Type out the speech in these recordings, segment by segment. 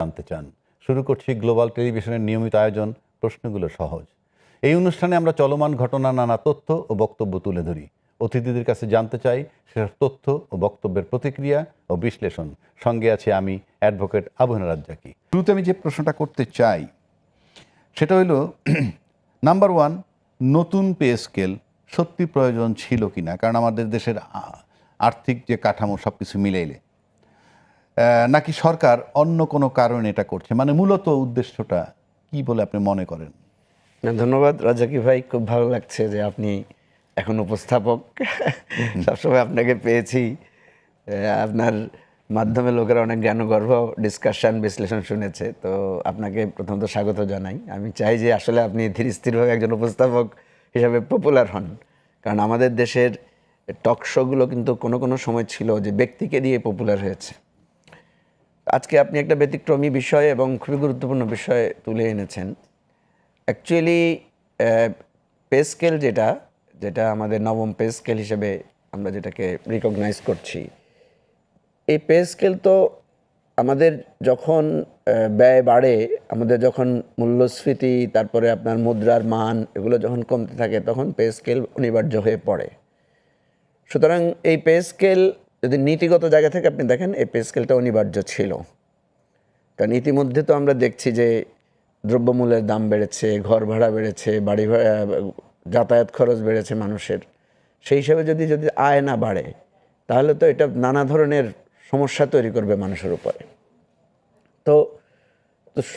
জানতে চান। শুরু করছি গ্লোবাল টেলিভিশনের নিয়মিত আয়োজন প্রশ্নগুলো সহজ। এই অনুষ্ঠানে আমরা চলমান ঘটনা, নানা তথ্য ও বক্তব্য তুলে ধরি। অতিথিদের কাছে জানতে চাই সেসব তথ্য ও বক্তব্যের প্রতিক্রিয়া ও বিশ্লেষণ। সঙ্গে আছে আমি, অ্যাডভোকেট আবু হেনা রাজ্জাকী। শুরুতে আমি যে প্রশ্নটা করতে চাই সেটা হলো নাম্বার ওয়ান, নতুন পে স্কেল সত্যি প্রয়োজন ছিল কিনা? কারণ আমাদের দেশের আর্থিক যে কাঠামো সব কিছু মিলাইলে, নাকি সরকার অন্য কোনো কারণে এটা করছে? মানে মূলত উদ্দেশ্যটা কি বলে আপনি মনে করেন? ধন্যবাদ রাজ্জাকী ভাই, খুব ভালো লাগছে যে আপনি এখন উপস্থাপক। সবসময় আপনাকে পেয়েছি, আপনার মাধ্যমে লোকেরা অনেক জ্ঞানগর্ভ ডিসকাশন বিশ্লেষণ শুনেছে। তো আপনাকে প্রথমত স্বাগত জানাই। আমি চাই যে আসলে আপনি ধীর স্থিরভাবে একজন উপস্থাপক হিসাবে পপুলার হন, কারণ আমাদের দেশের টক শোগুলো কিন্তু কোনো কোনো সময় ছিল যে ব্যক্তিকে দিয়ে পপুলার হয়েছে। আজকে আপনি একটা ব্যতিক্রমী বিষয় এবং খুবই গুরুত্বপূর্ণ বিষয় তুলে এনেছেন। অ্যাকচুয়ালি পে স্কেল যেটা আমাদের নবম পে স্কেল হিসেবে আমরা যেটাকে রিকগনাইজ করছি, এই পে স্কেল তো আমাদের যখন ব্যয় বাড়ে, আমাদের যখন মূল্যস্ফীতি, তারপরে আপনার মুদ্রার মান, এগুলো যখন কমতে থাকে তখন পে স্কেল অনিবার্য হয়ে পড়ে। সুতরাং এই পে স্কেল যদি নীতিগত জায়গা থেকে আপনি দেখেন, এই পে স্কেলটা অনিবার্য ছিল। কারণ ইতিমধ্যে তো আমরা দেখছি যে দ্রব্যমূল্যের দাম বেড়েছে, ঘর ভাড়া বেড়েছে, বাড়ি ভাড়া, যাতায়াত খরচ বেড়েছে মানুষের। সেই হিসাবে যদি আয় না বাড়ে, তাহলে তো এটা নানা ধরনের সমস্যা তৈরি করবে মানুষের উপরে। তো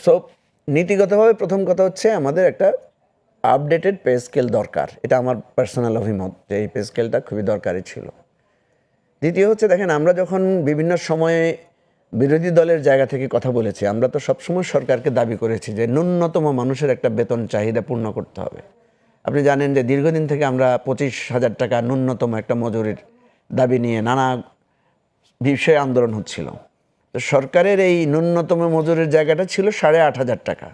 সব নীতিগতভাবে প্রথম কথা হচ্ছে আমাদের একটা আপডেটেড পে স্কেল দরকার। এটা আমার পার্সোনাল অভিমত যে এই পে স্কেলটা খুবই দরকারি ছিল। দ্বিতীয় হচ্ছে, দেখেন, আমরা যখন বিভিন্ন সময়ে বিরোধী দলের জায়গা থেকে কথা বলেছি, আমরা তো সবসময় সরকারকে দাবি করেছি যে ন্যূনতম মানুষের একটা বেতন চাহিদা পূর্ণ করতে হবে। আপনি জানেন যে দীর্ঘদিন থেকে আমরা 25,000 টাকা ন্যূনতম একটা মজুরির দাবি নিয়ে নানা বিষয়ে আন্দোলন হচ্ছিল। তো সরকারের এই ন্যূনতম মজুরির জায়গাটা ছিল 8,500 টাকা।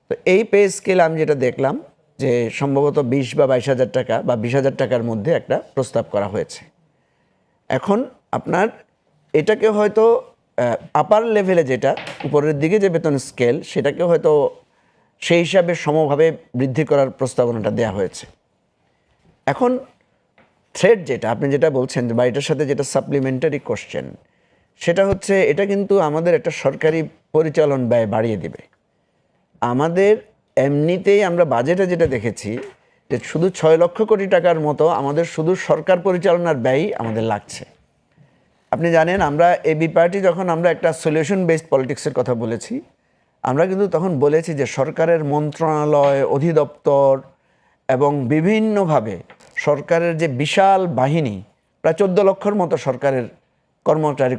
তো এই পে স্কেল আমি যেটা দেখলাম যে সম্ভবত 20 বা 22,000 টাকা বা 20,000 টাকার মধ্যে একটা প্রস্তাব করা হয়েছে। এখন আপনার এটাকে হয়তো আপার লেভেলে, যেটা উপরের দিকে যে বেতন স্কেল, সেটাকে হয়তো সেই হিসাবে সমভাবে বৃদ্ধি করার প্রস্তাবনাটা দেওয়া হয়েছে। এখন থ্রেড যেটা আপনি যেটা বলছেন বা এটার সাথে যেটা সাপ্লিমেন্টারি কোশ্চেন, সেটা হচ্ছে এটা কিন্তু আমাদের একটা সরকারি পরিচালন ব্যয় বাড়িয়ে দিবে। আমাদের এমনিতেই আমরা বাজেটে যেটা দেখেছি যে শুধু 6 লক্ষ কোটি টাকার মতো আমাদের শুধু সরকার পরিচালনার ব্যয় আমাদের লাগছে। আপনি জানেন, আমরা এবি পার্টি যখন আমরা একটা সলিউশন বেসড পলিটিক্সের কথা বলেছি, আমরা কিন্তু তখন বলেছি যে সরকারের মন্ত্রণালয়, অধিদপ্তর এবং বিভিন্নভাবে সরকারের যে বিশাল বাহিনী, প্রায় 14 লক্ষর মতো সরকারের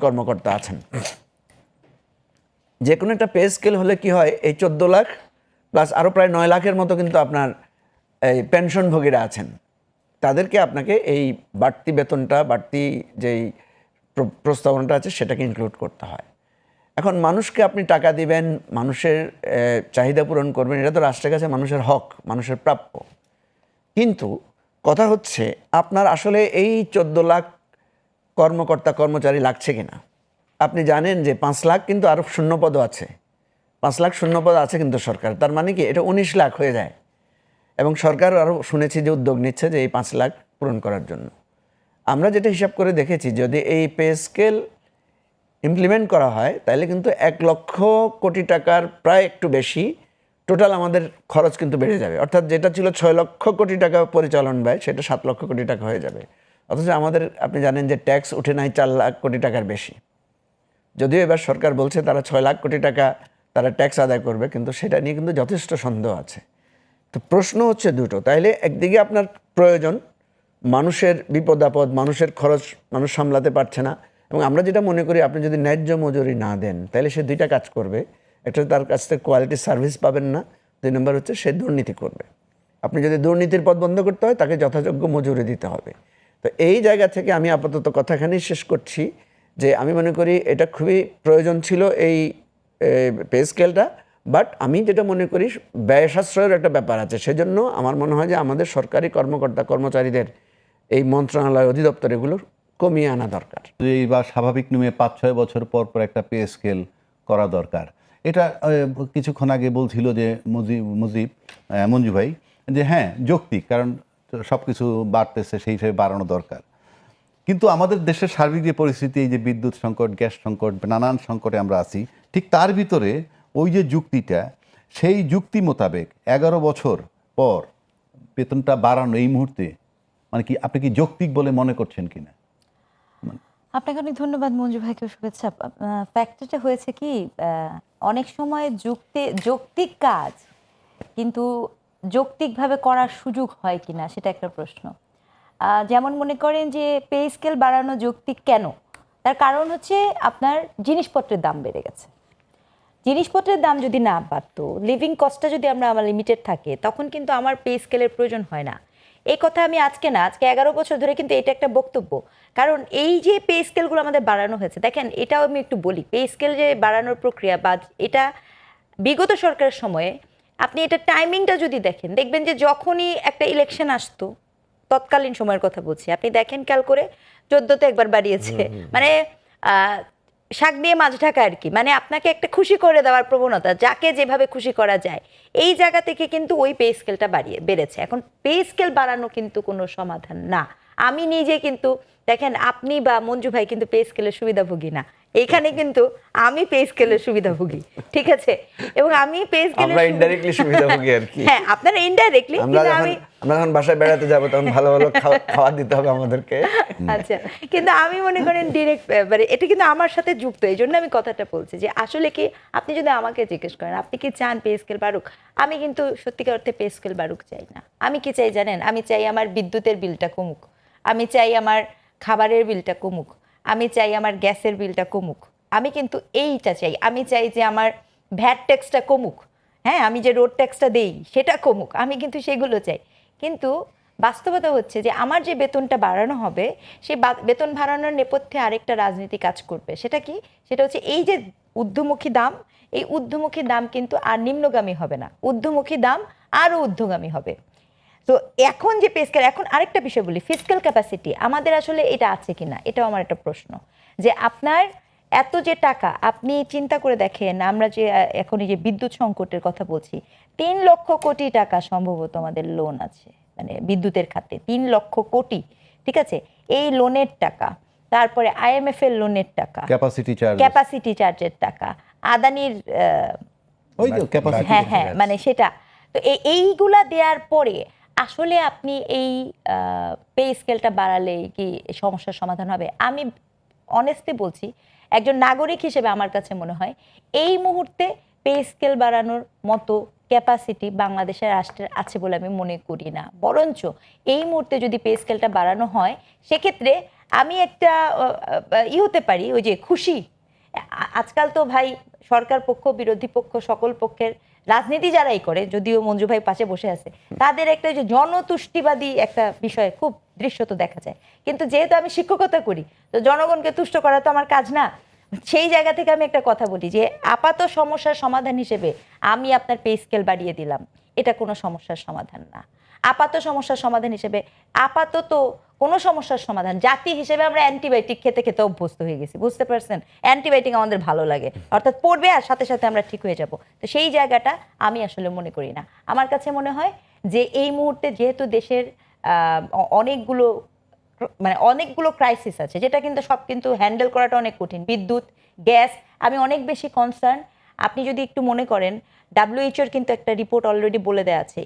কর্মকর্তা আছেন। যে কোনো একটা পে স্কেল হলে কি হয়, এই 14 লাখ প্লাস আরও প্রায় 9 লাখের মতো কিন্তু আপনার এই পেনশনভোগীরা আছেন। তাদেরকে আপনাকে এই বাড়তি বেতনটা, বাড়তি যেই প্রস্তাবনাটা আছে সেটাকে ইনক্লুড করতে হয়। এখন মানুষকে আপনি টাকা দিবেন, মানুষের চাহিদা পূরণ করবেন, এটা তো রাষ্ট্রের কাছে মানুষের হক, মানুষের প্রাপ্য। কিন্তু কথা হচ্ছে আপনার আসলে এই 14 লাখ কর্মচারী লাগছে কিনা। আপনি জানেন যে 5 লাখ কিন্তু আরও শূন্যপদও আছে, 5 লাখ শূন্যপদ আছে কিন্তু সরকার, তার মানে কি এটা 19 লাখ হয়ে যায়। এবং সরকার আরও শুনেছি যে উদ্যোগ নিচ্ছে যে এই 5 লাখ পূরণ করার জন্য। আমরা যেটা হিসাব করে দেখেছি, যদি এই পে স্কেল ইমপ্লিমেন্ট করা হয় তাহলে কিন্তু 1 লক্ষ কোটি টাকার প্রায় একটু বেশি টোটাল আমাদের খরচ কিন্তু বেড়ে যাবে। অর্থাৎ যেটা ছিল 6 লক্ষ কোটি টাকা পরিচালন ব্যয়, সেটা 7 লক্ষ কোটি টাকা হয়ে যাবে। অথচ আমাদের, আপনি জানেন যে ট্যাক্স উঠে নাই 4 লাখ কোটি টাকার বেশি। যদিও এবার সরকার বলছে তারা 6 লাখ কোটি টাকা তারা ট্যাক্স আদায় করবে, কিন্তু সেটা নিয়ে কিন্তু যথেষ্ট সন্দেহ আছে। তো প্রশ্ন হচ্ছে দুটো, তাইলে একদিকে আপনার প্রয়োজন, মানুষের বিপদ আপদ, মানুষের খরচ মানুষ সামলাতে পারছে না, এবং আমরা যেটা মনে করি আপনি যদি ন্যায্য মজুরি না দেন তাহলে সে দুইটা কাজ করবে। একটা, তার কাছ থেকে কোয়ালিটি সার্ভিস পাবেন না, 2 নম্বর হচ্ছে সে দুর্নীতি করবে। আপনি যদি দুর্নীতির পথ বন্ধ করতে হয়, তাকে যথাযোগ্য মজুরি দিতে হবে। তো এই জায়গা থেকে আমি আপাতত কথাখানেই শেষ করছি যে আমি মনে করি এটা খুবই প্রয়োজন ছিল এই পে স্কেলটা। বাট আমি যেটা মনে করি ব্যয় সাশ্রয়ের একটা ব্যাপার আছে, সেজন্য আমার মনে হয় যে আমাদের সরকারি কর্মচারীদের এই মন্ত্রণালয়, অধিদপ্তর এগুলো কমিয়ে আনা দরকার। এইবার স্বাভাবিক নিয়মে 5-6 বছর পর পর একটা পে স্কেল করা দরকার। এটা কিছুক্ষণ আগে বলছিল যে মঞ্জু ভাই যে হ্যাঁ যৌক্তিক, কারণ সব কিছু বাড়তেছে সেই হিসেবে বাড়ানো দরকার। কিন্তু আমাদের দেশের সার্বিক যে পরিস্থিতি, এই যে বিদ্যুৎ সংকট, গ্যাস সংকট, নানান সংকটে আমরা আছি, ঠিক তার ভিতরে ওই যে যুক্তিটা, সেই যুক্তি মোতাবেক 11 বছর পর বেতনটা বাড়ানো এই মুহূর্তে মানে কি আপনি কি যৌক্তিক বলে মনে করছেন কিনা? আপনাকে অনেক ধন্যবাদ মঞ্জু ভাইকে শুভেচ্ছা। ফ্যাক্টরটা হয়েছে কি, অনেক সময় যৌক্তিক কাজ কিন্তু যৌক্তিকভাবে করার সুযোগ হয় কিনা সেটা একটা প্রশ্ন। যেমন মনে করেন যে পে স্কেল বাড়ানো যৌক্তিক কেন, তার কারণ হচ্ছে আপনার জিনিসপত্রের দাম বেড়ে গেছে। জিনিসপত্রের দাম যদি না বাড়তো, লিভিং কস্টটা যদি আমার লিমিটেড থাকে, তখন কিন্তু আমার পে স্কেলের প্রয়োজন হয় না। এই কথা আমি আজকে 11 বছর ধরে কিন্তু এটা একটা বক্তব্য। কারণ এই যে পে স্কেলগুলো আমাদের বাড়ানো হয়েছে, দেখেন এটাও আমি একটু বলি, পে স্কেল যে বাড়ানোর প্রক্রিয়া বা এটা বিগত সরকারের সময়ে আপনি এটা টাইমিংটা যদি দেখেন, দেখবেন যে যখনই একটা ইলেকশন আসতো, তৎকালীন সময়ের কথা বলছি, আপনি দেখেন খেয়াল করে 14তে একবার বাড়িয়েছে, মানে শাক দিয়ে মাছ ঢাকা আর কি, মানে আপনাকে একটা খুশি করে দেওয়ার প্রবণতা, যাকে যেভাবে খুশি করা যায়, এই জায়গা থেকে কিন্তু ওই পে স্কেলটা বেড়েছে। এখন পে স্কেল বাড়ানো কিন্তু কোনো সমাধান না। আমি নিজে কিন্তু দেখেন, আপনি বা মঞ্জু ভাই কিন্তু পে স্কেলের সুবিধাভোগী না, এখানে কিন্তু আমি পে স্কেলের সুবিধাভোগী, ঠিক আছে? এবং আমি পে স্কেলের আমরা ইনডাইরেক্টলি সুবিধাভোগী আর কি। হ্যাঁ, আপনারা ইনডাইরেক্টলি, আমরা যখন বাসায় বেড়াতে যাব তখন ভালো ভালো খাওয়া দিতে হবে আমাদেরকে। আচ্ছা, কিন্তু আমি মনে করেন ডিরেক্ট, মানে এটা কিন্তু আমার সাথে যুক্ত, এই জন্য আমি কথাটা বলছি যে আসলে কি, আপনি যদি আমাকে জিজ্ঞেস করেন আপনি কি চান পে স্কেল বাড়ুক, আমি কিন্তু সত্যিকার অর্থে পে স্কেল বাড়ুক চাই না। আমি কি চাই জানেন? আমি চাই আমার বিদ্যুতের বিলটা কমুক, আমি চাই আমার খাবারের বিলটা কমুক, আমি চাই আমার গ্যাসের বিলটা কমুক, আমি কিন্তু এইটা চাই। আমি চাই যে আমার ভ্যাট ট্যাক্সটা কমুক, হ্যাঁ, আমি যে রোড ট্যাক্সটা দেই সেটা কমুক, আমি কিন্তু সেগুলো চাই। কিন্তু বাস্তবতা হচ্ছে যে আমার যে বেতনটা বাড়ানো হবে, সেই বেতন বাড়ানোর নেপথ্যে আরেকটা রাজনীতি কাজ করবে। সেটা কি? সেটা হচ্ছে এই যে ঊর্ধ্বমুখী দাম, এই ঊর্ধ্বমুখী দাম কিন্তু আর নিম্নগামী হবে না, ঊর্ধ্বমুখী দাম আরও ঊর্ধ্বগামী হবে। তো এখন যে পে স্কেল, এখন আরেকটা বিষয় বলি, ফিসক্যাল ক্যাপাসিটি আমাদের আসলে এটা আছে কিনা, এটাও আমার একটা প্রশ্ন। যে আপনার এত যে টাকা, আপনি চিন্তা করে দেখেন, আমরা যে এখন এই যে বিদ্যুৎ সংকটের কথা বলছি, 3 লক্ষ কোটি টাকা সম্ভবত আমাদের লোন আছে, মানে বিদ্যুতের খাতে 3 লক্ষ কোটি, ঠিক আছে? এই লোনের টাকা, তারপরে IMF এর লোনের টাকা, ক্যাপাসিটি চার্জের টাকা, আদানির ওই তো ক্যাপাসিটি, হ্যাঁ, মানে সেটা তো এইগুলা দেওয়ার পরে আসলে আপনি এই পে স্কেলটা বাড়ালে কি সমস্যার সমাধান হবে? আমি অনেস্টলি বলছি, একজন নাগরিক হিসেবে আমার কাছে মনে হয় এই মুহূর্তে পে স্কেল বাড়ানোর মতো ক্যাপাসিটি বাংলাদেশের রাষ্ট্রের আছে বলে আমি মনে করি না। বরঞ্চ এই মুহূর্তে যদি পে স্কেলটা বাড়ানো হয়, সেক্ষেত্রে আমি একটা হতে পারি, ওই যে খুশি। আজকাল তো ভাই সরকার পক্ষ, বিরোধী পক্ষ, সকল পক্ষের রাজনীতি যারাই করে, যদিও মঞ্জু ভাই পাশে বসে আছে, তাদের একটা যে জনতুষ্টিবাদী একটা বিষয় খুব দৃশ্যত দেখা যায়। কিন্তু যেহেতু আমি শিক্ষকতা করি, তো জনগণকে তুষ্ট করা তো আমার কাজ না। সেই জায়গা থেকে আমি একটা কথা বলি যে আপাত সমস্যার সমাধান হিসেবে আমি আপনার পে স্কেল বাড়িয়ে দিলাম, এটা কোনো সমস্যার সমাধান না। আপাত সমস্যার সমাধান হিসেবে, আপাতত কোনো সমস্যার সমাধান, জাতি হিসেবে আমরা অ্যান্টিবায়োটিক খেতে খেতে অভ্যস্ত হয়ে গেছি, বুঝতে পারছেন? অ্যান্টিবায়োটিক আমাদের ভালো লাগে, অর্থাৎ পড়বে আর সাথে সাথে আমরা ঠিক হয়ে যাব। তো সেই জায়গাটা আমি আসলে মনে করি না। আমার কাছে মনে হয় যে এই মুহূর্তে যেহেতু দেশের অনেকগুলো ক্রাইসিস আছে, যেটা কিন্তু সব কিন্তু হ্যান্ডেল করাটা অনেক কঠিন। বিদ্যুৎ, গ্যাস, আমি অনেক বেশি কনসার্ন। আপনি যদি একটু মনে করেন, WHO কিন্তু একটা রিপোর্ট অলরেডি বলে দেওয়া আছে,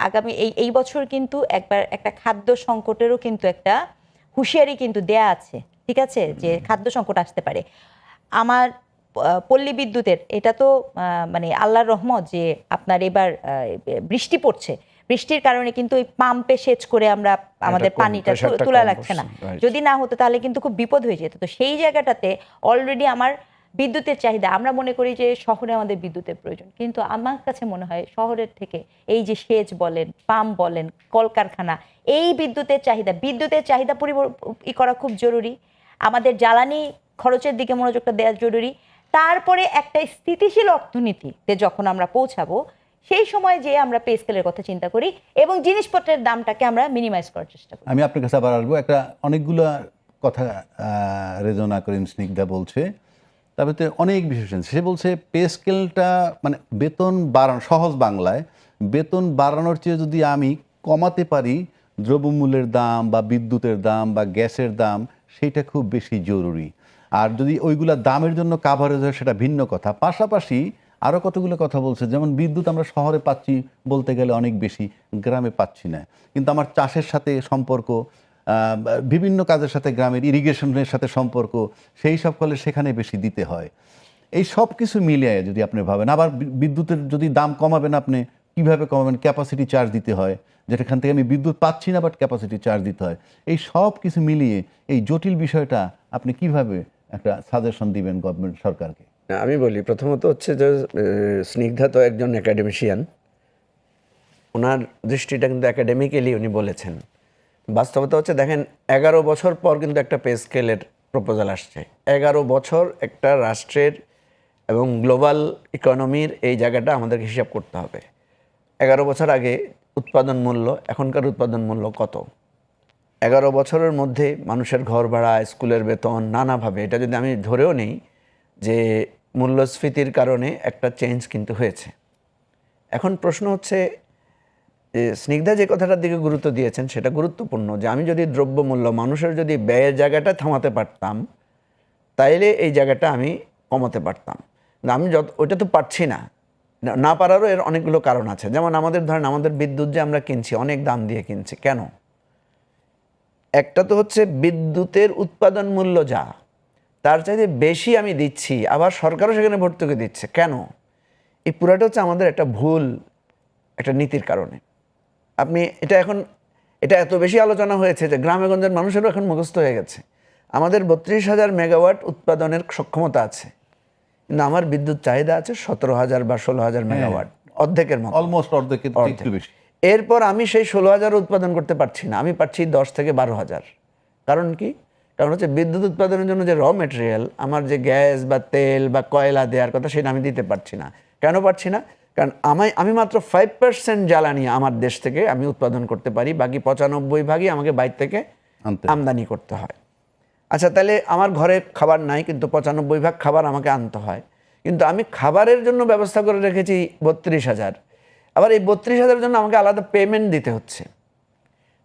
আগামী এই বছর কিন্তু একটা খাদ্য সংকটেরও কিন্তু একটা হুঁশিয়ারি কিন্তু দেয়া আছে, ঠিক আছে, যে খাদ্য সংকট আসতে পারে। আমার পল্লী বিদ্যুতের এটা তো মানে আল্লাহর রহমত যে আপনার এবার বৃষ্টি পড়ছে, বৃষ্টির কারণে কিন্তু ওই পাম্পে সেচ করে আমরা আমাদের পানিটা তোলা লাগছে না। যদি না হতো তাহলে কিন্তু খুব বিপদ হয়ে যেত। তো সেই জায়গাটাতে অলরেডি আমার বিদ্যুতের চাহিদা, আমরা মনে করি যে শহরে আমাদের বিদ্যুতের প্রয়োজন, কিন্তু আমার কাছে মনে হয় শহরের থেকে এই যে সেচ বলেন, পাম্প বলেন, কলকারখানা, এই বিদ্যুতের চাহিদা করা খুব জরুরি। আমাদের জ্বালানি খরচের দিকে মনোযোগটা দেওয়া জরুরি। তারপরে একটা স্থিতিশীল অর্থনীতিতে যখন আমরা পৌঁছাবো, সেই সময় যে আমরা পে স্কেলের কথা চিন্তা করি এবং জিনিসপত্রের দামটাকে আমরা মিনিমাইজ করার চেষ্টা করি। আমি আপনার কাছে আবার আসবো। একটা অনেকগুলো কথা রেজনা করেন, স্নিগ্ধা বলছে তারপরে তো অনেক বিষয় শুনছি। সে বলছে পে স্কেলটা মানে বেতন বাড়ানো, সহজ বাংলায় বেতন বাড়ানোর চেয়ে যদি আমি কমাতে পারি দ্রব্যমূল্যের দাম বা বিদ্যুতের দাম বা গ্যাসের দাম, সেইটা খুব বেশি জরুরি। আর যদি ওইগুলা দামের জন্য কাভারেজ হয় সেটা ভিন্ন কথা। পাশাপাশি আরও কতগুলো কথা বলছে, যেমন বিদ্যুৎ আমরা শহরে পাচ্ছি বলতে গেলে অনেক বেশি, গ্রামে পাচ্ছি না। কিন্তু আমার চাষের সাথে সম্পর্ক, বিভিন্ন কাজের সাথে, গ্রামের ইরিগেশনের সাথে সম্পর্ক, সেই সব ফলে সেখানে বেশি দিতে হয়। এই সব কিছু মিলিয়ে যদি আপনি ভাবেন, আবার বিদ্যুতের যদি দাম কমাবেন, আপনি কিভাবে কমাবেন? ক্যাপাসিটি চার্জ দিতে হয়, যেটাখান থেকে আমি বিদ্যুৎ পাচ্ছি না বাট ক্যাপাসিটি চার্জ দিতে হয়। এই সব কিছু মিলিয়ে এই জটিল বিষয়টা আপনি কিভাবে একটা সাজেশন দিবেন গভর্নমেন্ট, সরকারকে? আমি বলি, প্রথমত হচ্ছে যে স্নিগ্ধা তো একজন একাডেমিশিয়ান, ওনার দৃষ্টিটা কিন্তু একাডেমিক্যালি উনি বলেছেন। বাস্তবতা হচ্ছে দেখেন, 11 বছর পর কিন্তু একটা পে স্কেলের প্রপোজাল আসছে। 11 বছর একটা রাষ্ট্রের এবং গ্লোবাল ইকোনমির এই জায়গাটা আমাদেরকে হিসাব করতে হবে। 11 বছর আগে উৎপাদন মূল্য, এখনকার উৎপাদন মূল্য কত? 11 বছরের মধ্যে মানুষের ঘর ভাড়া, স্কুলের বেতন, নানাভাবে, এটা যদি আমি ধরেও নিই যে মূল্যস্ফীতির কারণে একটা চেঞ্জ কিন্তু হয়েছে। এখন প্রশ্ন হচ্ছে, স্নিগ্ধা যে কথাটার দিকে গুরুত্ব দিয়েছেন সেটা গুরুত্বপূর্ণ, যে আমি যদি দ্রব্যমূল্য, মানুষের যদি ব্যয়ের জায়গাটা থামাতে পারতাম, তাইলে এই জায়গাটা আমি কমাতে পারতাম। আমি ওইটা তো পারছি না। না পারারও এর অনেকগুলো কারণ আছে। যেমন আমাদের ধরেন, আমাদের বিদ্যুৎ যে আমরা কিনছি, অনেক দাম দিয়ে কিনছি। কেন? একটা তো হচ্ছে বিদ্যুতের উৎপাদন মূল্য যা, তার চাইতে বেশি আমি দিচ্ছি, আবার সরকারও সেখানে ভর্তুকি দিচ্ছে। কেন? এই পুরাটা হচ্ছে আমাদের একটা ভুল, একটা নীতির কারণে। আপনি এটা এত বেশি আলোচনা হয়েছে যে গ্রামে গঞ্জের মানুষেরও এখন মুখস্থ হয়ে গেছে। আমাদের 32,000 মেগাওয়াট উৎপাদনের সক্ষমতা আছে, কিন্তু আমার বিদ্যুৎ চাহিদা আছে 17,000 বা 16,000 মেগাওয়াট, অর্ধেকের মতো, অলমোস্ট অর্ধেকের একটু বেশি। এরপর আমি সেই 16,000 উৎপাদন করতে পারছি না, আমি পাচ্ছি 10 থেকে 12,000। কারণ কি? কারণ হচ্ছে বিদ্যুৎ উৎপাদনের জন্য যে র মেটেরিয়াল, আমার যে গ্যাস বা তেল বা কয়লা দেওয়ার কথা, সেটা আমি দিতে পারছি না। কেন পারছি না? কারণ আমি মাত্র 5% জ্বালানি আমার দেশ থেকে আমি উৎপাদন করতে পারি, বাকি 95 ভাগই আমাকে বাইরে থেকে আমদানি করতে হয়। আচ্ছা, তাহলে আমার ঘরে খাবার নাই, কিন্তু 95 ভাগ খাবার আমাকে আনতে হয়। কিন্তু আমি খাবারের জন্য ব্যবস্থা করে রেখেছি 32,000, আবার এই 32,000-এর জন্য আমাকে আলাদা পেমেন্ট দিতে হচ্ছে।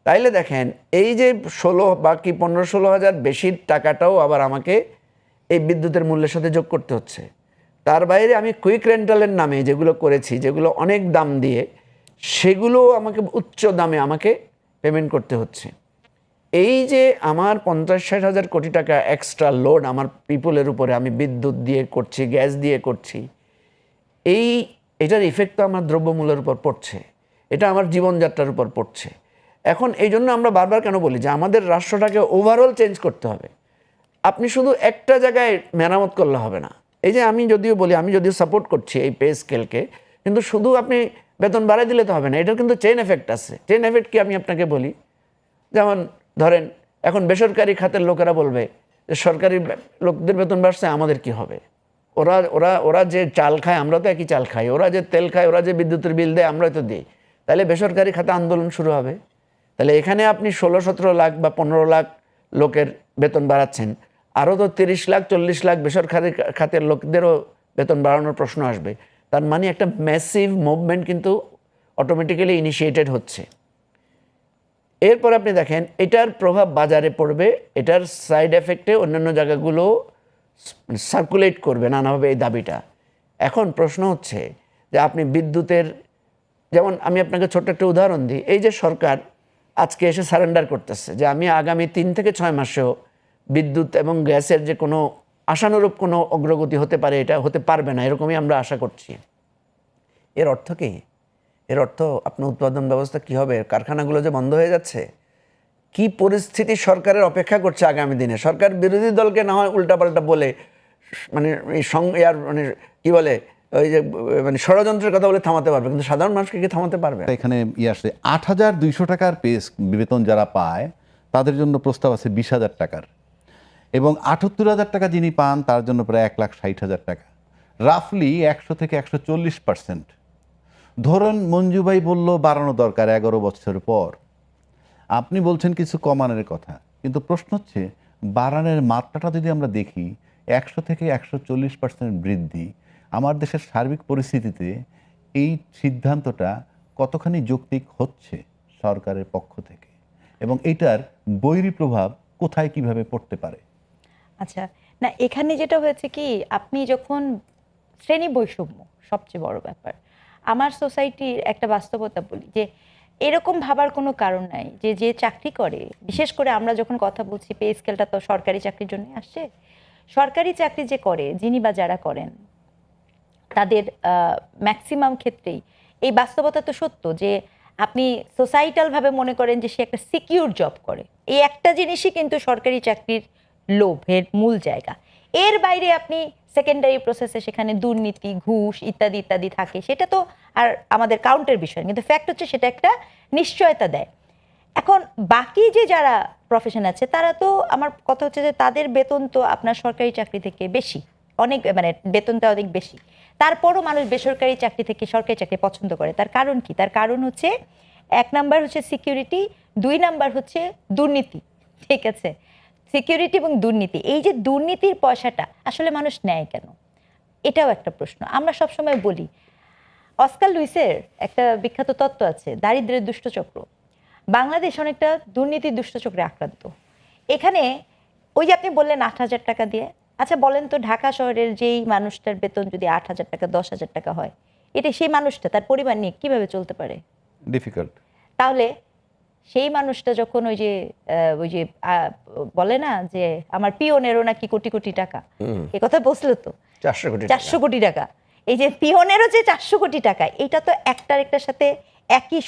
তাইলে দেখেন, এই যে 16 বাকি 15-16,000 বেশির টাকাটাও আবার আমাকে এই বিদ্যুতের মূল্যের সাথে যোগ করতে হচ্ছে। তার বাইরে আমি কুইক রেন্টালের নামে যেগুলো করেছি, যেগুলো অনেক দাম দিয়ে, সেগুলো আমাকে উচ্চ দামে আমাকে পেমেন্ট করতে হচ্ছে। এই যে আমার 50-60 হাজার কোটি টাকা এক্সট্রা লোড আমার পিপলের উপরে আমি বিদ্যুৎ দিয়ে করছি, গ্যাস দিয়ে করছি, এটার ইফেক্ট তো আমার দ্রব্যমূল্যের উপর পড়ছে, এটা আমার জীবনযাত্রার উপর পড়ছে। এখন এই জন্য আমরা বারবার কেন বলি যে আমাদের রাষ্ট্রটাকে ওভারঅল চেঞ্জ করতে হবে। আপনি শুধু একটা জায়গায় মেরামত করলে হবে না। এই যে আমি যদিও সাপোর্ট করছি এই পে স্কেলকে, কিন্তু শুধু আপনি বেতন বাড়াই দিলে তো হবে না, এটার কিন্তু চেইন এফেক্ট আছে। চেইন এফেক্ট কি আমি আপনাকে বলি, যেমন ধরেন এখন বেসরকারি খাতের লোকেরা বলবে যে সরকারি লোকদের বেতন বাড়ছে, আমাদের কি হবে? ওরা যে চাল খায়, আমরা তো একই চাল খাই, ওরা যে তেল খায়, ওরা যে বিদ্যুতের বিল দেয়, আমরা তো দিই। তাহলে বেসরকারি খাতে আন্দোলন শুরু হবে। তাহলে এখানে আপনি 16-17 লাখ বা 15 লাখ লোকের বেতন বাড়াচ্ছেন, আরও তো 30 লাখ 40 লাখ বেসরকারি খাতের লোকদেরও বেতন বাড়ানোর প্রশ্ন আসবে। তার মানে একটা ম্যাসিভ মুভমেন্ট কিন্তু অটোমেটিক্যালি ইনিশিয়েটেড হচ্ছে। এরপর আপনি দেখেন এটার প্রভাব বাজারে পড়বে, এটার সাইড এফেক্টে অন্যান্য জায়গাগুলো সার্কুলেট করবে নানাভাবে এই দাবিটা। এখন প্রশ্ন হচ্ছে যে আপনি বিদ্যুতের, যেমন আমি আপনাকে ছোট্ট একটা উদাহরণ দিই, এই যে সরকার আজকে এসে সারেন্ডার করতেছে যে আমি আগামী 3 থেকে 6 মাসেও বিদ্যুৎ এবং গ্যাসের যে কোনো আশানুরূপ কোনো অগ্রগতি হতে পারে, এটা হতে পারবে না, এরকমই আমরা আশা করছি। এর অর্থ কি? এর অর্থ আপনার উৎপাদন ব্যবস্থা কি হবে? কারখানাগুলো যে বন্ধ হয়ে যাচ্ছে, কি পরিস্থিতি সরকারের অপেক্ষা করছে আগামী দিনে? সরকার বিরোধী দলকে না হয় উল্টাপাল্টা বলে, মানে কি বলে, ওই যে মানে ষড়যন্ত্রের কথা বলে থামাতে পারবে, কিন্তু সাধারণ মানুষকে কি থামাতে পারবে? এখানে আসছে 8,200 টাকার বেতন যারা পায় তাদের জন্য প্রস্তাব আছে 20,000 টাকার, এবং 78,000 টাকা যিনি পান তার জন্য প্রায় 1,60,000 টাকা, রাফলি 100 থেকে 140%। ধরুন মঞ্জু ভাই বলল বাড়ানো দরকার 11 বছর পর, আপনি বলছেন কিছু কমানোর কথা, কিন্তু প্রশ্ন হচ্ছে বাড়ানোর মাত্রাটা যদি আমরা দেখি, 100 থেকে 140% বৃদ্ধি আমার দেশের সার্বিক পরিস্থিতিতে এই সিদ্ধান্তটা কতখানি যৌক্তিক হচ্ছে সরকারের পক্ষ থেকে, এবং এটার বৈরী প্রভাব কোথায় কিভাবে পড়তে পারে? আচ্ছা, না এখানে যেটা হয়েছে কি, আপনি যখন শ্রেণী বৈষম্য সবচেয়ে বড় ব্যাপার। আমার সোসাইটির একটা বাস্তবতা বলি যে এরকম ভাবার কোনো কারণ নাই যে যে চাকরি করে, বিশেষ করে আমরা যখন কথা বলছি পে স্কেলটা তো সরকারি চাকরির জন্য আসছে, সরকারি চাকরি যে করে যিনি বা যারা করেন তাদের ম্যাক্সিমাম ক্ষেত্রেই এই বাস্তবতা তো সত্য যে আপনি সোসাইটাল ভাবে মনে করেন যে সে একটা সিকিউর জব করে। এই একটা জিনিসই কিন্তু সরকারি চাকরির লোভের মূল জায়গা। এর বাইরে আপনি সেকেন্ডারি প্রসেসে সেখানে দুর্নীতি, ঘুষ ইত্যাদি ইত্যাদি থাকে, সেটা তো আর আমাদের কাউন্টের বিষয়, কিন্তু ফ্যাক্ট হচ্ছে সেটা একটা নিশ্চয়তা দেয়। এখন বাকি যে যারা প্রফেশন আছে তারা তো, আমার কথা হচ্ছে যে তাদের বেতন তো আপনার সরকারি চাকরি থেকে বেশি, অনেক, মানে বেতনটা অনেক বেশি। তারপরও মানুষ বেসরকারি চাকরি থেকে সরকারি চাকরি পছন্দ করে। তার কারণ কি? তার কারণ হচ্ছে 1 নাম্বার হচ্ছে সিকিউরিটি, 2 নাম্বার হচ্ছে দুর্নীতি। ঠিক আছে, সিকিউরিটি এবং দুর্নীতি, এই যে দুর্নীতির পয়সাটা আসলে মানুষ নেয় কেন, এটাও একটা প্রশ্ন। আমরা সবসময় বলি, অস্কার লুইসের একটা বিখ্যাত তত্ত্ব আছে, দারিদ্র্যের দুষ্টচক্র। বাংলাদেশ অনেকটা দুর্নীতির দুষ্টচক্রে আক্রান্ত। এখানে ওই যে আপনি বললেন 8,000 টাকা দিয়ে, আচ্ছা বলেন তো ঢাকা শহরের যেই মানুষটার বেতন যদি 8,000 টাকা 10,000 টাকা হয়, এটা সেই মানুষটা তার পরিবার নিয়ে কিভাবে চলতে পারে? ডিফিকাল্ট। তাহলে সেই মানুষটা যখন ওই যে বলে না যে আমার পিওনেরও নাকি কোটি কোটি টাকা, এ কথা বলছিল তো 400 কোটি টাকা, এই যে পিওনেরও যে 400 কোটি টাকা, এটা তো একটার একটার সাথে একই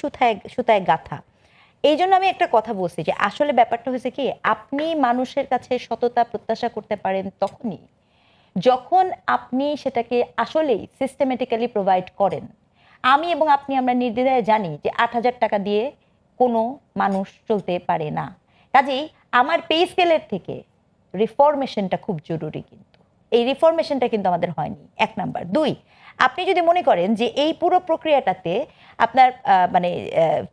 সুতায় গাঁথা। এই জন্য আমি একটা কথা বলছি যে আসলে ব্যাপারটা হয়েছে কি, আপনি মানুষের কাছে সততা প্রত্যাশা করতে পারেন তখনই যখন আপনি সেটাকে আসলেই সিস্টেমেটিক্যালি প্রোভাইড করেন। আমি এবং আপনি আমরা নির্দ্বিধায় জানি যে 8,000 টাকা দিয়ে কোনো মানুষ চলতে পারে না। কাজেই আমার পে স্কেলের থেকে রিফরমেশনটা খুব জরুরি, কিন্তু এই রিফরমেশনটা কিন্তু আমাদের হয়নি, 1 নাম্বার। 2, আপনি যদি মনে করেন যে এই পুরো প্রক্রিয়াটাতে আপনার মানে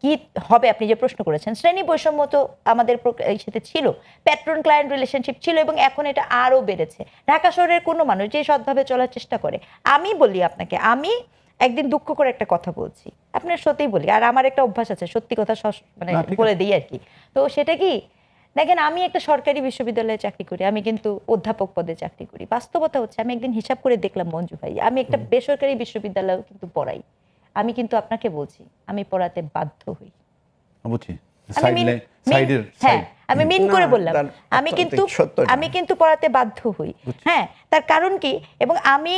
কি হবে, আপনি যে প্রশ্ন করেছেন, শ্রেণী বৈষম্য তো আমাদের সাথে ছিল, প্যাট্রন ক্লায়েন্ট রিলেশনশিপ ছিল, এবং এখন এটা আরও বেড়েছে। ঢাকা শহরের কোনো মানুষ যে সৎভাবে চলার চেষ্টা করে, আমি বলি আপনাকে, আমি একদিন দুঃখ করে একটা কথা বলছি, আপনার সত্যিই বলি, আর আমার একটা অভ্যাস আছে সত্যি কথা মানে বলে দিই আর কি। তো সেটা কি, দেখেন আমি একটা সরকারি বিশ্ববিদ্যালয়ে চাকরি করি, আমি কিন্তু অধ্যাপক পদে চাকরি করি। বাস্তবতা হচ্ছে আমি একদিন হিসাব করে দেখলাম মঞ্জু ভাই, আমি একটা বেসরকারি বিশ্ববিদ্যালয়েও কিন্তু পড়াই। আমি কিন্তু আপনাকে বলছি আমি পড়াতে বাধ্য হই। বুঝছি, হ্যাঁ আমি মিন করে বললাম, আমি কিন্তু পড়াতে বাধ্য হই। হ্যাঁ, তার কারণ কি, এবং আমি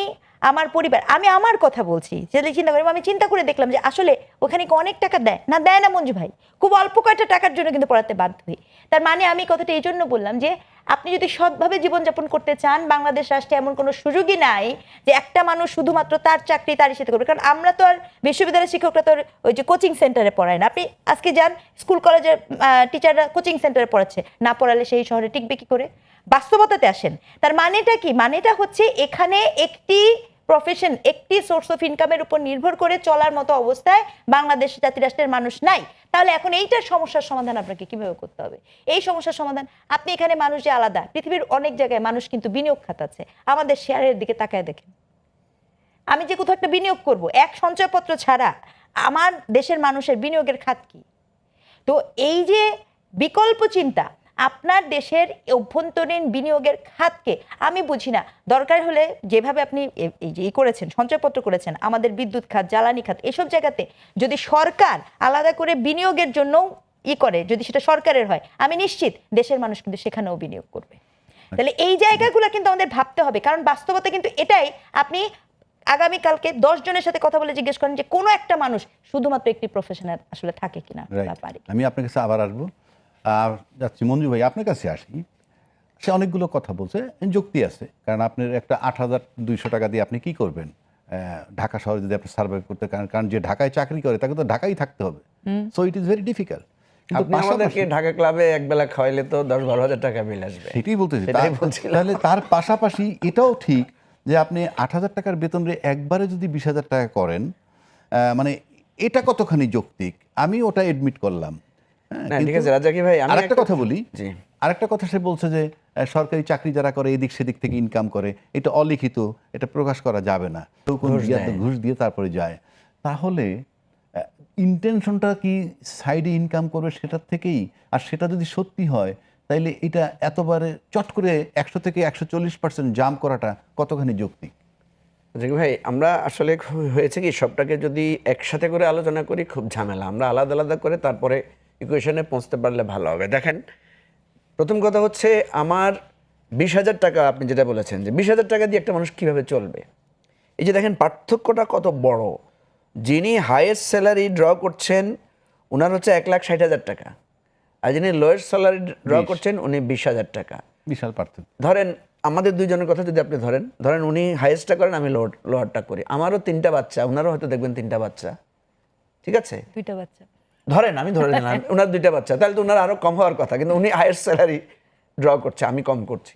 আমার পরিবার, আমি আমার কথা বলছি, যেটা চিন্তা করি, আমি চিন্তা করে দেখলাম যে আসলে ওখানে অনেক টাকা দেয় না মঞ্জু ভাই, খুব অল্প কয়টা টাকার জন্য কিন্তু পড়াতে বাধ্য হই। তার মানে আমি কথাটা এই জন্য বললাম যে আপনি যদি সৎভাবে জীবনযাপন করতে চান, বাংলাদেশ রাষ্ট্রে এমন কোনো সুযোগই নাই যে একটা মানুষ শুধুমাত্র তার চাকরি তারই সাথে করবে। কারণ আমরা তো আর বিশ্ববিদ্যালয়ের শিক্ষকরা তো ওই যে কোচিং সেন্টারে পড়ায় না। আপনি আজকে যান স্কুল কলেজের টিচাররা কোচিং সেন্টারে পড়াচ্ছে, না পড়ালে সেই শহরে টিকবে কি করে? বাস্তবতাতে আসেন, তার মানেটা কি? মানেটা হচ্ছে এখানে একটি প্রফেশন, একটি সোর্স অফ ইনকামের উপর নির্ভর করে চলার মতো অবস্থায় বাংলাদেশ জাতি রাষ্ট্রের মানুষ নাই। তাহলে এখন এইটার সমস্যার সমাধান আপনাকে কিভাবে করতে হবে? এই সমস্যার সমাধান, আপনি এখানে মানুষ যে আলাদা, পৃথিবীর অনেক জায়গায় মানুষ কিন্তু বিনিয়োগ খাত আছে, আমাদের শেয়ারের দিকে তাকায় দেখেন। আমি যে কোথাও একটা বিনিয়োগ করব, এক সঞ্চয়পত্র ছাড়া আমার দেশের মানুষের বিনিয়োগের খাত কি? তো এই যে বিকল্প চিন্তা, আপনার দেশের অভ্যন্তরীণ বিনিয়োগের খাতকে আমি বুঝি না, দরকার হলে যেভাবে আপনি এই যে করেছেন, সঞ্চয়পত্র করেছেন, আমাদের বিদ্যুৎ খাত, জ্বালানি খাত, এসব জায়গাতে যদি সরকার আলাদা করে বিনিয়োগের জন্য করে, যদি সেটা সরকারের হয়, আমি নিশ্চিত দেশের মানুষ কিন্তু সেখানেও বিনিয়োগ করবে। তাহলে এই জায়গাগুলো কিন্তু আমাদের ভাবতে হবে, কারণ বাস্তবতা কিন্তু এটাই। আপনি আগামীকালকে 10 জনের সাথে কথা বলে জিজ্ঞেস করেন যে কোনো একটা মানুষ শুধুমাত্র একটি প্রফেশনে আসলে থাকে কিনা। আমি আপনার কাছে আবার আসবো, যাচ্ছি মঞ্জু ভাই, আপনার কাছে আসি। সে অনেকগুলো কথা বলছে, যুক্তি আছে, কারণ আপনার একটা 8,200 টাকা দিয়ে আপনি কি করবেন ঢাকা শহরে যদি আপনি সার্ভাইভ করতে, কারণ যে ঢাকায় চাকরি করে তাকে তো ঢাকাই থাকতে হবে। So it is very difficult. আপনি আমাদেরকে ঢাকা ক্লাবে একবেলা খাওয়াইলে তো 10-12 হাজার টাকা বিল আসবে। সেটাই বলতেছি। তাহলে তার পাশাপাশি এটাও ঠিক যে আপনি 8,000 টাকার বেতন রে একবারে যদি 20,000 টাকা করেন, মানে এটা কতখানি যৌক্তিক, আমি ওটা এডমিট করলাম। ঠিক আছে রাজাকি ভাই, আমি আরেকটা কথা বলি, আরেকটা কথা সে বলছে যে সরকারি চাকরি যারা করে এদিক সেদিক থেকে ইনকাম করে, এটা অলিখিত, এটা প্রকাশ করা যাবে না, কেউ কোন ঘুষ দিয়ে তারপরে যায়। তাহলে ইন্টেনশনটা কি সাইডে ইনকাম করবে সেটার থেকেই? আর সেটা যদি সত্যি হয় তাইলে এটা এতবারে চট করে 100 থেকে 140% জাম্প করাটা কতখানি যৌক্তিক? রাজাকি ভাই, আমরা আসলে হয়েছে কি, সবটাকে যদি একসাথে করে আলোচনা করি খুব ঝামেলা। আমরা আলাদা আলাদা করে তারপরে ইকুয়েশনে পৌঁছতে পারলে ভালো হবে। দেখেন, প্রথম কথা হচ্ছে আমার 20,000 টাকা, আপনি যেটা বলেছেন যে 20,000 টাকা দিয়ে একটা মানুষ কীভাবে চলবে, এই যে দেখেন পার্থক্যটা কত বড়। যিনি হাইয়েস্ট স্যালারি ড্র করছেন ওনার হচ্ছে 1,60,000 টাকা, আর যিনি লোয়েস্ট স্যালারি ড্র করছেন উনি 20,000 টাকা। বিশাল পার্থক্য। ধরেন আমাদের দুইজনের কথা যদি আপনি ধরেন উনি হাইয়েস্টটা করেন, আমি লোয়ারটা করি। আমারও 3টা বাচ্চা, ওনারও হয়তো দেখবেন 3টা বাচ্চা, ঠিক আছে? 2টা বাচ্চা ধরেন, আমি ধরে নিলাম ওনার 2টা বাচ্চা, তাহলে তো ওনার আরও কম হওয়ার কথা, কিন্তু উনি হায়ার স্যালারি ড্র করছে, আমি কম করছি।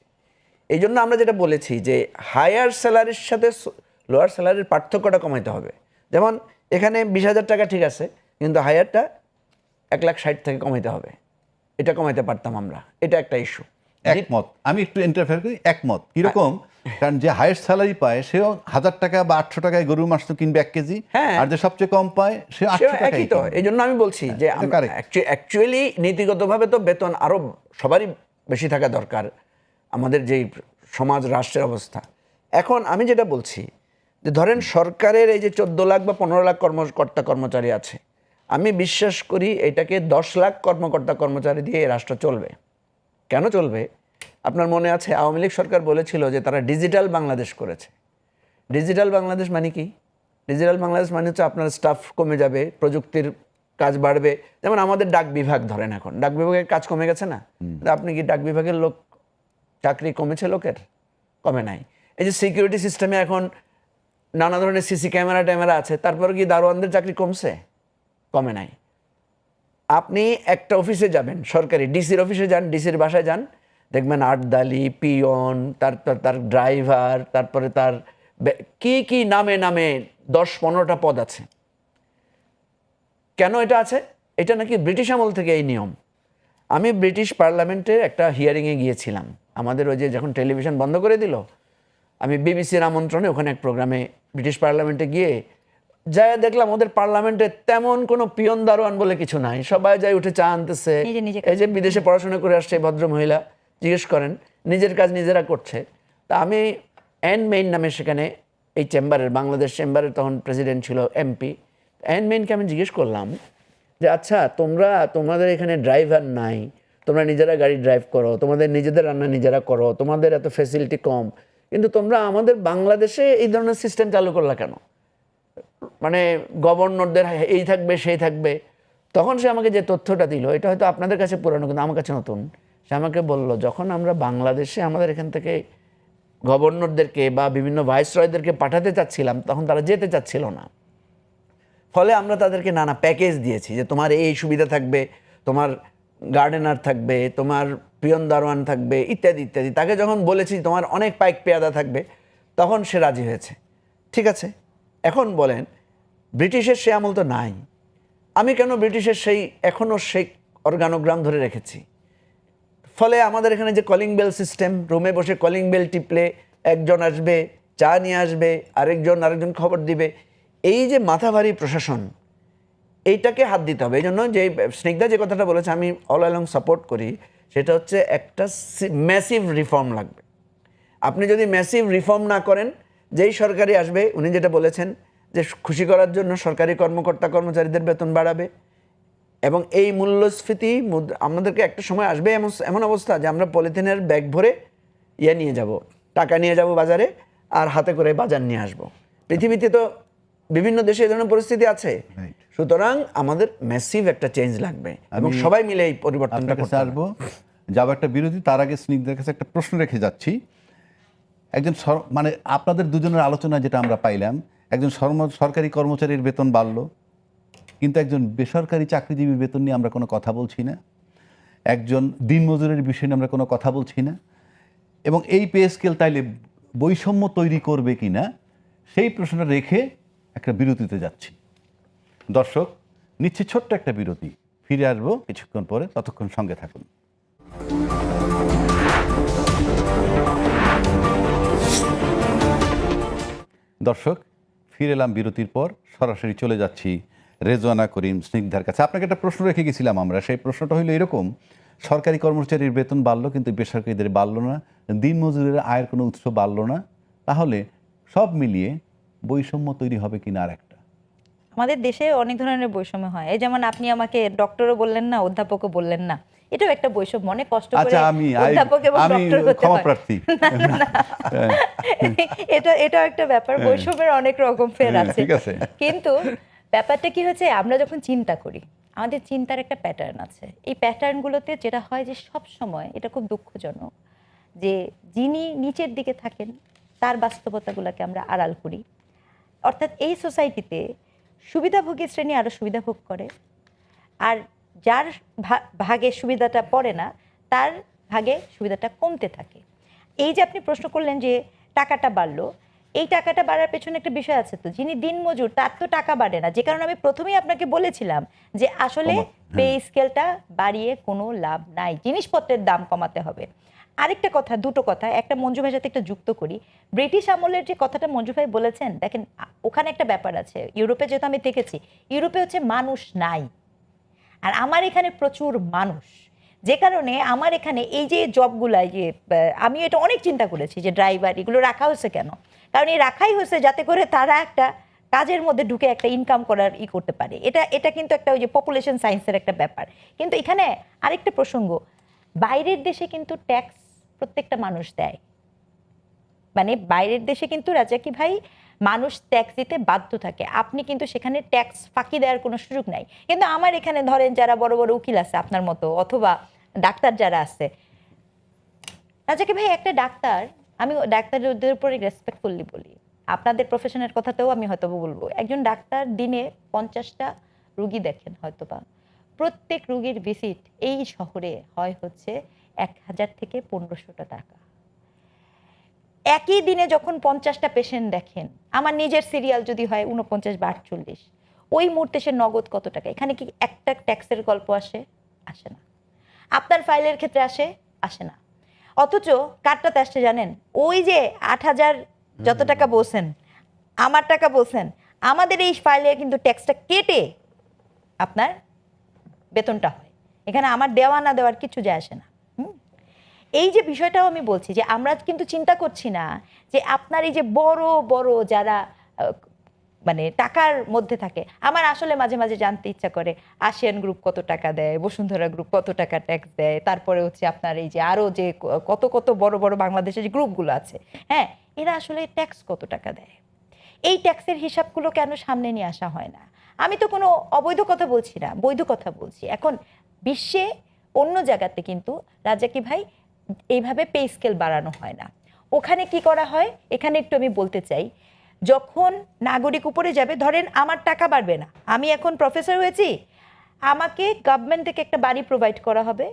এই জন্য আমরা যেটা বলেছি যে হায়ার স্যালারির সাথে লোয়ার স্যালারির পার্থক্যটা কমাইতে হবে। যেমন এখানে 20,000 টাকা ঠিক আছে, কিন্তু হায়ারটা 1,60,000 থেকে কমাইতে হবে। এটা কমাইতে পারতাম আমরা, এটা একটা ইস্যু। একমত, আমি একটু ইন্টারফেয়ার করি, একমত। কিরকম? কারণ যে হাইয়েস্ট স্যালারি পায় সেও 1,000 টাকা বা 800 টাকায় গরুর মাংস কিনবে 1 কেজি, আর যে সবচেয়ে কম পায় সে 800 টাকায় একই তো। এই জন্য আমি বলছি যে অ্যাকচুয়ালি নীতিগতভাবে তো বেতন আরো সবারই বেশি থাকা দরকার, আমাদের যেই সমাজ রাষ্ট্রের অবস্থা। এখন আমি যেটা বলছি যে ধরেন সরকারের এই যে 14 লাখ বা 15 লাখ কর্মচারী আছে, আমি বিশ্বাস করি এটাকে 10 লাখ কর্মচারী দিয়ে এই রাষ্ট্র চলবে। কেন চলবে? আপনার মনে আছে আওয়ামী লীগ সরকার বলেছিল যে তারা ডিজিটাল বাংলাদেশ করেছে। ডিজিটাল বাংলাদেশ মানে কি? ডিজিটাল বাংলাদেশ মানে হচ্ছে আপনার স্টাফ কমে যাবে, প্রযুক্তির কাজ বাড়বে। যেমন আমাদের ডাক বিভাগ ধরেন, এখন ডাক বিভাগের কাজ কমে গেছে না? আপনি কি ডাক বিভাগের লোক চাকরি কমেছে? লোকের কমে নাই। এই যে সিকিউরিটি সিস্টেমে এখন নানা ধরনের সিসি ক্যামেরা আছে, তারপরে কি দারোয়ানদের চাকরি কমছে? কমে নাই। আপনি একটা অফিসে যাবেন, সরকারি ডিসির অফিসে যান, ডিসির বাসায় যান, দেখবেন আটদালি, পিয়ন, তারপর তার ড্রাইভার, তারপরে তার কি নামে 10-15টা পদ আছে। কেন এটা আছে? এটা নাকি ব্রিটিশ আমল থেকে এই নিয়ম। আমি ব্রিটিশ পার্লামেন্টে একটা হিয়ারিংয়ে গিয়েছিলাম, আমাদের ওই যে যখন টেলিভিশন বন্ধ করে দিল, আমি বিবিসির আমন্ত্রণে ওখানে এক প্রোগ্রামে ব্রিটিশ পার্লামেন্টে গিয়ে যাই দেখলাম ওদের পার্লামেন্টে তেমন কোনো পিয়ন দারোয়ান বলে কিছু নাই, সবাই যাই উঠে চা আনতেছে। এই যে বিদেশে পড়াশোনা করে আসছে ভদ্র মহিলা, জিজ্ঞেস করেন, নিজের কাজ নিজেরা করছে। তা আমি অ্যান মেইন নামে সেখানে এই চেম্বারের, বাংলাদেশ চেম্বারের তখন প্রেসিডেন্ট ছিল এমপি, অ্যান মেইনকে আমি জিজ্ঞেস করলাম যে আচ্ছা তোমাদের এখানে ড্রাইভার নাই, তোমরা নিজেরা গাড়ি ড্রাইভ করো, তোমাদের নিজেদের রান্না নিজেরা করো, তোমাদের এত ফ্যাসিলিটি কম, কিন্তু তোমরা আমাদের বাংলাদেশে এই ধরনের সিস্টেম চালু করলা কেন? মানে গভর্নরদের এই থাকবে সেই থাকবে। তখন সে আমাকে যে তথ্যটা দিল, এটা হয়তো আপনাদের কাছে পুরানো কিন্তু আমার কাছে নতুন। সে আমাকে বলল, যখন আমরা বাংলাদেশে আমাদের এখান থেকে গভর্নরদেরকে বা বিভিন্ন ভাইসরয়দেরকে পাঠাতে চাচ্ছিলাম, তখন তারা যেতে চাচ্ছিল না। ফলে আমরা তাদেরকে নানা প্যাকেজ দিয়েছি যে তোমার এই সুবিধা থাকবে, তোমার গার্ডেনার থাকবে, তোমার পিয়ন দারোয়ান থাকবে, ইত্যাদি ইত্যাদি। তাকে যখন বলেছি তোমার অনেক পাইক পেয়াদা থাকবে, তখন সে রাজি হয়েছে। ঠিক আছে, এখন বলেন ব্রিটিশের সে আমল তো নাই, আমি কেন ব্রিটিশের এখনও সেই অর্গানোগ্রাম ধরে রেখেছি? ফলে আমাদের এখানে যে কলিং বেল সিস্টেম, রুমে বসে কলিং বেল টিপলে একজন আসবে, চা নিয়ে আসবে, আরেকজন খবর দিবে, এই যে মাথা ভারী প্রশাসন, এইটাকে হাত দিতে হবে। এই জন্য যে স্নিগ্ধা যে কথাটা বলেছে আমি অল অ্যালং সাপোর্ট করি, সেটা হচ্ছে একটা ম্যাসিভ রিফর্ম লাগবে। আপনি যদি ম্যাসিভ রিফর্ম না করেন, যেই সরকারি আসবে উনি যেটা বলেছেন যে খুশি করার জন্য সরকারি কর্মচারীদের বেতন বাড়াবে, এবং এই মূল্যস্ফীতি আমাদেরকে একটা সময় আসবে এমন অবস্থা যে আমরা পলিথিনের ব্যাগ ভরে নিয়ে যাব, টাকা নিয়ে যাব বাজারে, আর হাতে করে বাজার নিয়ে আসব। পৃথিবীতে তো বিভিন্ন দেশে এই ধরনের পরিস্থিতি আছে। সুতরাং আমাদের ম্যাসিভ একটা চেঞ্জ লাগবে এবং সবাই মিলে এই পরিবর্তনটা করতে আসবো। যাব একটা বিরোধী, তার আগে স্নিগ্ধার কাছে একটা প্রশ্ন রেখে যাচ্ছি। একজন মানে আপনাদের দুজনের আলোচনা যেটা আমরা পাইলাম, একজন সরকারি কর্মচারীর বেতন বাড়লো, কিন্তু একজন বেসরকারি চাকরিজীবীর বেতন নিয়ে আমরা কোনো কথা বলছি না, একজন দিনমজুরের বিষয় নিয়ে আমরা কোনো কথা বলছি না, এবং এই পে স্কেল তাইলে বৈষম্য তৈরি করবে কি না সেই প্রশ্নটা রেখে একটা বিরতিতে যাচ্ছি। দর্শক, নিচ্ছি ছোট্ট একটা বিরতি, ফিরে আসবো কিছুক্ষণ পরে, ততক্ষণ সঙ্গে থাকুন। দর্শক, ফিরে এলাম বিরতির পর, সরাসরি চলে যাচ্ছি রেজওয়ানা করিম স্নিগ্ধার কাছে। আপনাকে একটা প্রশ্ন রেখে গেছিলাম আমরা, সেই প্রশ্নটা হলো এরকম: সরকারি কর্মচারীর বেতন বাড়লো কিন্তু বেসরকারিদের বাড়লো না, দিনমজুরের আয়ের কোনো উৎস বাড়লো না, তাহলে সব মিলিয়ে বৈষম্য তৈরি হবে কিনা আর একটা? আমাদের দেশে অনেক ধরনের বৈষম্য হয়, এই যেমন আপনি আমাকে ডক্টরও বললেন না, অধ্যাপকও বললেন না, এটাও একটা বৈষম্য। অনেক কষ্ট করে আচ্ছা, অধ্যাপক এবং আমি ডক্টর হতে ক্ষমা হয়। প্রার্থী। এটাও একটা ব্যাপার, বৈষম্যের অনেক রকম ফের আছে। ঠিক আছে। কিন্তু ব্যাপারটা কি হচ্ছে, আমরা যখন চিন্তা করি, আমাদের চিন্তার একটা প্যাটার্ন আছে। এই প্যাটার্নগুলোতে যেটা হয় যে সব সময়, এটা খুব দুঃখজনক, যে যিনি নিচের দিকে থাকেন তার বাস্তবতাগুলোকে আমরা আড়াল করি। অর্থাৎ এই সোসাইটিতে সুবিধাভোগী শ্রেণী আরও সুবিধা ভোগ করে, আর যার ভাগে সুবিধাটা পড়ে না তার ভাগে সুবিধাটা কমতে থাকে। এই যে আপনি প্রশ্ন করলেন যে টাকাটা বাড়লো, এই টাকাটা বাড়ার পেছনে একটা বিষয় আছে। তো যিনি দিনমজুর তার তো টাকা বাড়ে না, যে কারণে আমি প্রথমেই আপনাকে বলেছিলাম যে আসলে পে স্কেলটা বাড়িয়ে কোনো লাভ নাই, জিনিসপত্রের দাম কমাতে হবে। আরেকটা কথা, দুটো কথা, একটা মঞ্জু ভাইয়ের সাথে একটা যুক্ত করি। ব্রিটিশ আমলের যে কথাটা মঞ্জু ভাই বলেছেন, দেখেন ওখানে একটা ব্যাপার আছে। ইউরোপে যেহেতু আমি দেখেছি, ইউরোপে হচ্ছে মানুষ নাই, আর আমার এখানে প্রচুর মানুষ, যে কারণে আমার এখানে এই যে জবগুলাই, যে আমি এটা অনেক চিন্তা করেছি যে ড্রাইভার এগুলো রাখা হয়েছে কেন, কারণ এই রাখাই হয়েছে যাতে করে তারা একটা কাজের মধ্যে ঢুকে একটা ইনকাম করার করতে পারে। এটা কিন্তু একটা ওই যে পপুলেশন সায়েন্সের একটা ব্যাপার। কিন্তু এখানে আরেকটা প্রসঙ্গ, বাইরের দেশে কিন্তু ট্যাক্স প্রত্যেকটা মানুষ দেয়, মানে বাইরের দেশে কিন্তু রাজাকি ভাই মানুষ ট্যাক্স দিতে বাধ্য থাকে, আপনি কিন্তু সেখানে ট্যাক্স ফাঁকি দেওয়ার কোনো সুযোগ নাই। কিন্তু আমার এখানে ধরেন যারা বড় বড় উকিল আছে আপনার মতো, অথবা ডাক্তার যারা আছে, রাজাকি ভাই একটা ডাক্তার, আমি ডাক্তারদের উপরে রেসপেক্টফুলি বলি, আপনাদের প্রফেশনের কথাতেও আমি হয়তো বলবো, একজন ডাক্তার দিনে 50টা রুগী দেখেন হয়তোবা, প্রত্যেক রুগীর ভিজিট এই শহরে হয় হচ্ছে 1000 থেকে 1500 টাকা। একই দিনে যখন 50টা পেশেন্ট দেখেন, আমার নিজের সিরিয়াল যদি হয় 49 বা 48, ওই মুহূর্তে সে নগদ কত টাকা? এখানে কি একটা ট্যাক্সের গল্প আসে? আসে না। আপনার ফাইলের ক্ষেত্রে আসে না। অথচ কারটাতে আসছে জানেন, ওই যে 8000 যত টাকা বলছেন, আমার টাকা বলছেন, আমাদের এই ফাইলে কিন্তু ট্যাক্সটা কেটে আপনার বেতনটা হয়। এখানে আমার দেওয়া না দেওয়ার কিছু যায় আসে না। এই যে বিষয়টাও আমি বলছি যে আমরা কিন্তু চিন্তা করছি না যে আপনার এই যে বড় বড় যারা মানে টাকার মধ্যে থাকে, আমার আসলে মাঝে মাঝে জানতে ইচ্ছা করে আসিয়ান গ্রুপ কত টাকা দেয়, বসুন্ধরা গ্রুপ কত টাকা ট্যাক্স দেয়, তারপরে হচ্ছে আপনার এই যে আরো যে কত কত বড় বড় বাংলাদেশের যে গ্রুপগুলো আছে, হ্যাঁ, এরা আসলে ট্যাক্স কত টাকা দেয়। এই ট্যাক্সের হিসাবগুলো কেন সামনে নিয়ে আসা হয় না? আমি তো কোনো অবৈধ কথা বলছি না, বৈধ কথা বলছি। এখন বিশ্বে অন্য জায়গাতে কিন্তু রাজাকি ভাই এইভাবে পে স্কেল বাড়ানো হয় না। ওখানে কি করা হয়, এখানে একটু আমি বলতে চাই, যখন নাগরিক উপরে যাবে, ধরেন আমার টাকা বাড়বে না, আমি এখন প্রফেসর হয়েছি, আমাকে গভর্নমেন্ট থেকে একটা বাড়ি প্রোভাইড করা হবে,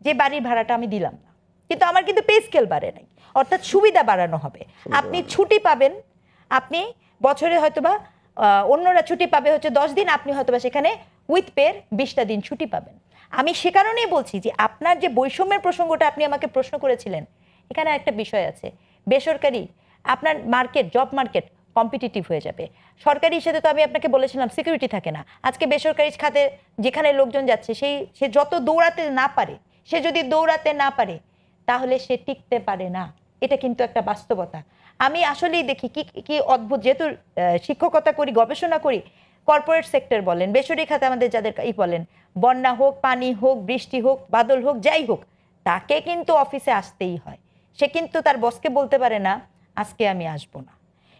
যে বাড়ির ভাড়াটা আমি দিলাম না, কিন্তু আমার কিন্তু পে স্কেল বাড়ে নাই, অর্থাৎ সুবিধা বাড়ানো হবে। আপনি ছুটি পাবেন, আপনি বছরে হয়তোবা অন্যরা ছুটি পাবে হচ্ছে 10 দিন, আপনি হয়তোবা সেখানে উইথ পের 20টা দিন ছুটি পাবেন। আমি সে কারণেই বলছি যে আপনার যে বৈষম্যের প্রসঙ্গটা আপনি আমাকে প্রশ্ন করেছিলেন, এখানে একটা বিষয় আছে, বেসরকারি আপনার মার্কেট, জব মার্কেট কম্পিটিটিভ হয়ে যাবে। সরকারি হিসেবে তো আমি আপনাকে বলেছিলাম সিকিউরিটি থাকে না। আজকে বেসরকারি খাতে যেখানে লোকজন যাচ্ছে, সে যত দৌড়াতে না পারে, সে যদি দৌড়াতে না পারে তাহলে সে টিকতে পারে না। এটা কিন্তু একটা বাস্তবতা। আমি আসলেই দেখি কি অদ্ভুত, যেহেতু শিক্ষকতা করি, গবেষণা করি, কর্পোরেট সেক্টর বলেন, বেসরকারি খাতে আমাদের যাদের বলেন, বন্যা হোক, পানি হোক, বৃষ্টি হোক, বাদল হোক, যাই হোক, তাকে কিন্তু অফিসে আসতেই হয়। সে কিন্তু তার বসকে বলতে পারে না আজকে আমি আসবো না।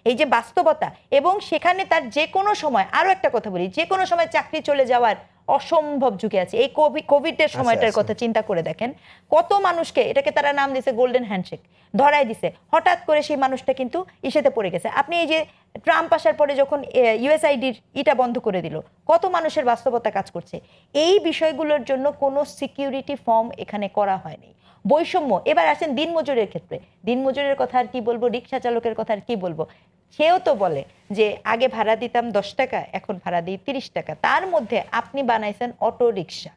এই যে বাস্তবতা, এবং সেখানে তার যে কোনো সময়, আরো একটা কথা বলি, যে কোনো সময় চাকরি চলে যাওয়ার অসম্ভব ঝুঁকি আছে। এই কোভিডের সময়টার কথা চিন্তা করে দেখেন, কত মানুষকে, এটাকে তারা নাম দিছে গোল্ডেন হ্যান্ডশেক, ধরাই দিছে, হঠাৎ করে সেই মানুষটা কিন্তু ইসেতে পড়ে গেছে। আপনি এই যে ট্রাম্প আসার পরে যখন ইউএসআইডির ইটা বন্ধ করে দিল, কত মানুষের বাস্তবতা কাজ করছে। এই বিষয়গুলোর জন্য কোনো সিকিউরিটি ফর্ম এখানে করা হয়নি। বৈষম্য, এবার আসেন দিনমজুরের ক্ষেত্রে, দিনমজুরের কথা আর কি বলবো, রিক্সা চালকের কথা আর কি বলবো, সেও তো বলে যে আগে ভাড়া দিতাম 10 টাকা, এখন ভাড়া দিই 30 টাকা। তার মধ্যে আপনি বানাইছেন অটো রিক্সা।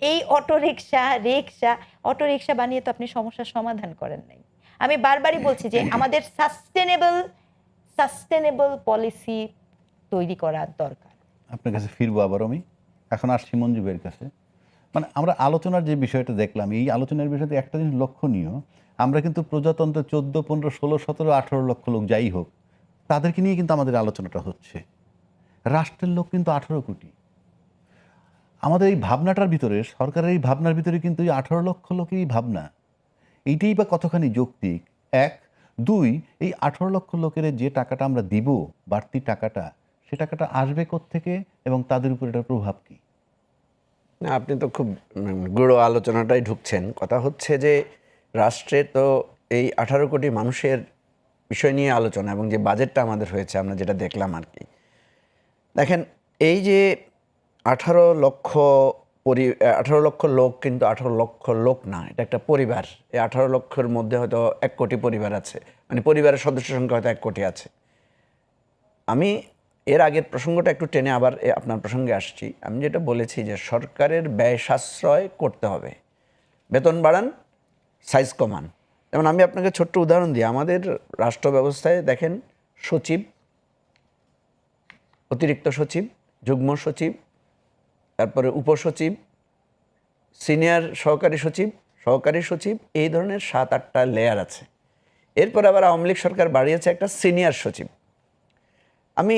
এই অটো রিক্সা বানিয়ে তো আপনি সমস্যার সমাধান করেন নাই। আমি বারবারই বলছি যে আমাদের সাস্টেনেবল পলিসি তৈরি করা দরকার। আপনার কাছে ফিরবো আবার আমি, এখন আসছি মঞ্জু ভাইয়ের কাছে। মানে আমরা আলোচনার যে বিষয়টা দেখলাম, এই আলোচনার বিষয়তে একটা জিনিস লক্ষণীয়, আমরা কিন্তু প্রজাতন্ত্রে 14, 15, 16, 17, 18 লক্ষ লোক যাই হোক, তাদেরকে নিয়ে কিন্তু আমাদের আলোচনাটা হচ্ছে। রাষ্ট্রের লোক কিন্তু 18 কোটি। আমাদের এই ভাবনাটার ভিতরে, সরকারের এই ভাবনার ভিতরে কিন্তু এই 18 লক্ষ লোকেরই ভাবনা, এইটাই বা কতখানি যৌক্তিক? 1, 2, এই 18 লক্ষ লোকের যে টাকাটা আমরা দিব, বাড়তি টাকাটা, সে টাকাটা আসবে কোত্থেকে এবং তাদের উপর এটার প্রভাব কি? না, আপনি তো খুব গুঁড়ো আলোচনাটাই ঢুকছেন। কথা হচ্ছে যে রাষ্ট্রে তো এই 18 কোটি মানুষের বিষয় নিয়ে আলোচনা এবং যে বাজেটটা আমাদের হয়েছে, আমরা যেটা দেখলাম আর কি। দেখেন, এই যে 18 লক্ষ 18 লক্ষ লোক কিন্তু 18 লক্ষ লোক না, এটা একটা পরিবার। এই 18 লক্ষের মধ্যে হয়তো 1 কোটি পরিবার আছে, মানে পরিবারের সদস্য সংখ্যা হয়তো 1 কোটি আছে। আমি এর আগের প্রসঙ্গটা একটু টেনে আবার আপনার প্রসঙ্গে আসছি। আমি যেটা বলেছি যে সরকারের ব্যয় সাশ্রয় করতে হবে, বেতন বাড়ান, সাইজ কমান। যেমন আমি আপনাকে ছোট্ট উদাহরণ দিই, আমাদের রাষ্ট্র ব্যবস্থায় দেখেন সচিব, অতিরিক্ত সচিব, যুগ্ম সচিব, তারপরে উপসচিব, সিনিয়র সহকারী সচিব, সহকারী সচিব, এই ধরনের 7-8টা লেয়ার আছে। এরপর আবার আওয়ামী লীগ সরকার বাড়িয়েছে একটা সিনিয়র সচিব। আমি